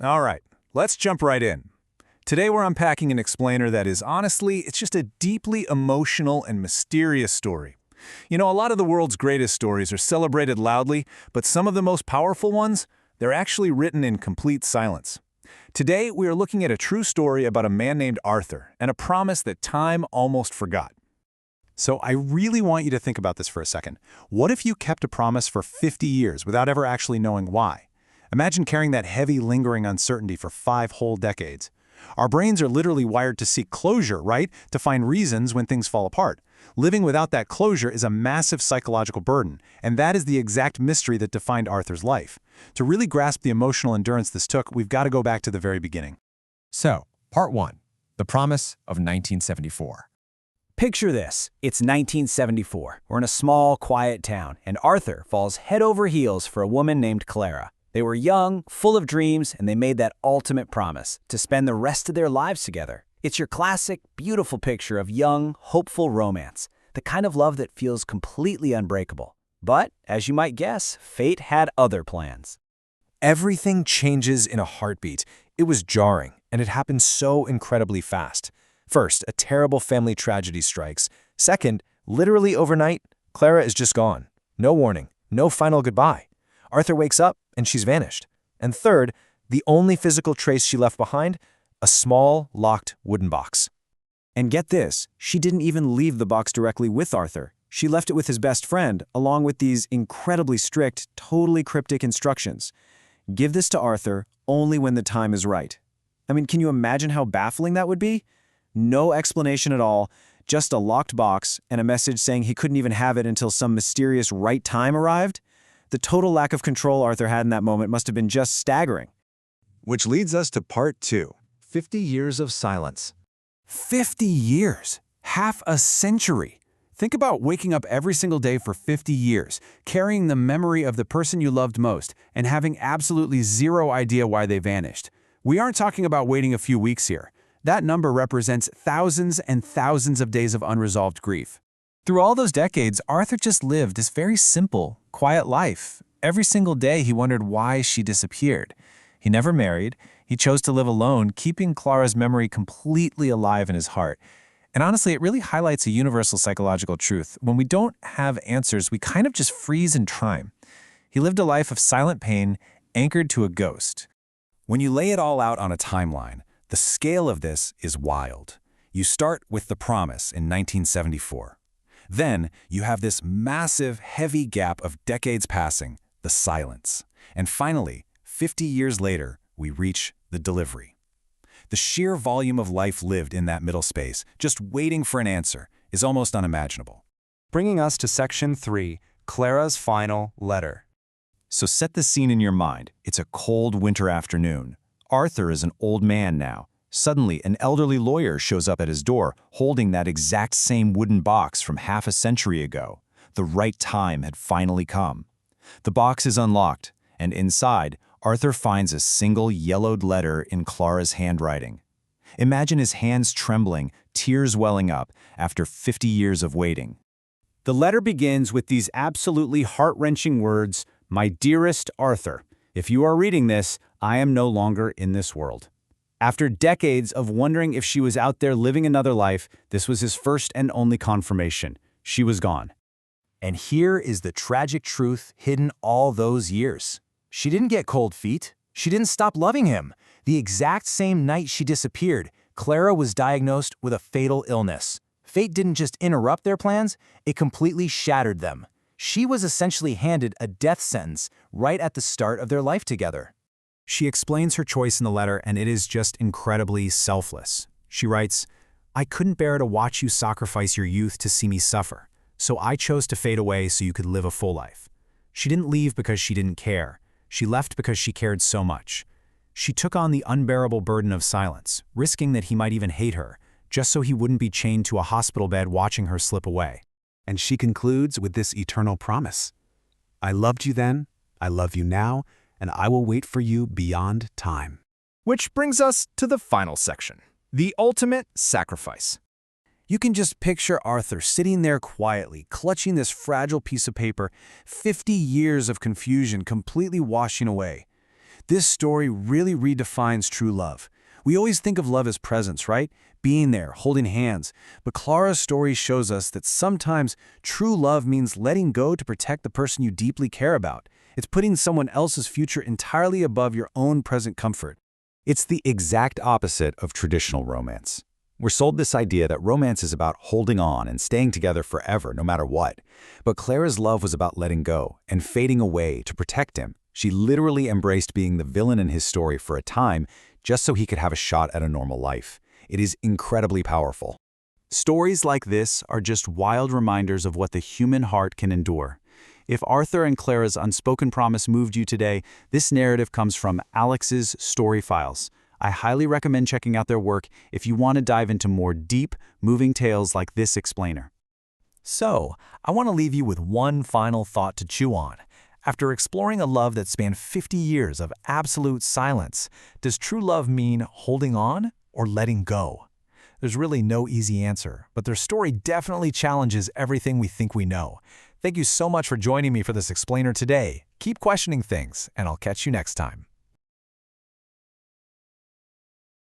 All right, let's jump right in. Today we're unpacking an explainer that is honestly, it's just a deeply emotional and mysterious story. You know, a lot of the world's greatest stories are celebrated loudly, but some of the most powerful ones, they're actually written in complete silence. Today we are looking at a true story about a man named Arthur and a promise that time almost forgot. So I really want you to think about this for a second. What if you kept a promise for 50 years without ever actually knowing why? Imagine carrying that heavy, lingering uncertainty for 5 whole decades. Our brains are literally wired to seek closure, right? To find reasons when things fall apart. Living without that closure is a massive psychological burden, and that is the exact mystery that defined Arthur's life. To really grasp the emotional endurance this took, we've got to go back to the very beginning. So, Part 1. The Promise of 1974. Picture this. It's 1974. We're in a small, quiet town, and Arthur falls head over heels for a woman named Clara. They were young, full of dreams, and they made that ultimate promise to spend the rest of their lives together. It's your classic, beautiful picture of young, hopeful romance, the kind of love that feels completely unbreakable. But, as you might guess, fate had other plans. Everything changes in a heartbeat. It was jarring, and it happened so incredibly fast. First, a terrible family tragedy strikes. Second, literally overnight, Clara is just gone. No warning, no final goodbye. Arthur wakes up, and she's vanished. And third, the only physical trace she left behind, a small, locked wooden box. And get this, she didn't even leave the box directly with Arthur. She left it with his best friend, along with these incredibly strict, totally cryptic instructions. Give this to Arthur only when the time is right. I mean, can you imagine how baffling that would be? No explanation at all, just a locked box and a message saying he couldn't even have it until some mysterious right time arrived? The total lack of control Arthur had in that moment must have been just staggering. Which leads us to Part 2, 50 years of silence. 50 years. Half a century. Think about waking up every single day for 50 years, carrying the memory of the person you loved most, and having absolutely zero idea why they vanished. We aren't talking about waiting a few weeks here. That number represents thousands and thousands of days of unresolved grief. Through all those decades, Arthur just lived this very simple, quiet life. Every single day he wondered why she disappeared. He never married. He chose to live alone, keeping Clara's memory completely alive in his heart. And honestly, it really highlights a universal psychological truth. When we don't have answers, we kind of just freeze in time. He lived a life of silent pain, anchored to a ghost. When you lay it all out on a timeline, the scale of this is wild. You start with the promise in 1974. Then you have this massive, heavy gap of decades passing, the silence. And finally, 50 years later, we reach the delivery. The sheer volume of life lived in that middle space, just waiting for an answer, is almost unimaginable. Bringing us to Section 3, Clara's final letter. So set the scene in your mind. It's a cold winter afternoon. Arthur is an old man now. Suddenly, an elderly lawyer shows up at his door, holding that exact same wooden box from half a century ago. The right time had finally come. The box is unlocked, and inside, Arthur finds a single yellowed letter in Clara's handwriting. Imagine his hands trembling, tears welling up after 50 years of waiting. The letter begins with these absolutely heart-wrenching words, "My dearest Arthur, if you are reading this, I am no longer in this world." After decades of wondering if she was out there living another life, this was his first and only confirmation. She was gone. And here is the tragic truth hidden all those years. She didn't get cold feet. She didn't stop loving him. The exact same night she disappeared, Clara was diagnosed with a fatal illness. Fate didn't just interrupt their plans, it completely shattered them. She was essentially handed a death sentence right at the start of their life together. She explains her choice in the letter, and it is just incredibly selfless. She writes, "I couldn't bear to watch you sacrifice your youth to see me suffer, so I chose to fade away so you could live a full life." She didn't leave because she didn't care. She left because she cared so much. She took on the unbearable burden of silence, risking that he might even hate her, just so he wouldn't be chained to a hospital bed watching her slip away. And she concludes with this eternal promise. "I loved you then, I love you now, and I will wait for you beyond time." Which brings us to the final section, the ultimate sacrifice. You can just picture Arthur sitting there quietly, clutching this fragile piece of paper, 50 years of confusion completely washing away. This story really redefines true love. We always think of love as presence, right? Being there, holding hands. But Clara's story shows us that sometimes true love means letting go to protect the person you deeply care about. It's putting someone else's future entirely above your own present comfort. It's the exact opposite of traditional romance. We're sold this idea that romance is about holding on and staying together forever, no matter what. But Clara's love was about letting go and fading away to protect him. She literally embraced being the villain in his story for a time, just so he could have a shot at a normal life. It is incredibly powerful. Stories like this are just wild reminders of what the human heart can endure. If Arthur and Clara's Unspoken Promise moved you today, this narrative comes from Alex's Story Files. I highly recommend checking out their work if you want to dive into more deep, moving tales like this explainer. So, I want to leave you with one final thought to chew on. After exploring a love that spanned 50 years of absolute silence, does true love mean holding on or letting go? There's really no easy answer, but their story definitely challenges everything we think we know. Thank you so much for joining me for this explainer today. Keep questioning things, and I'll catch you next time.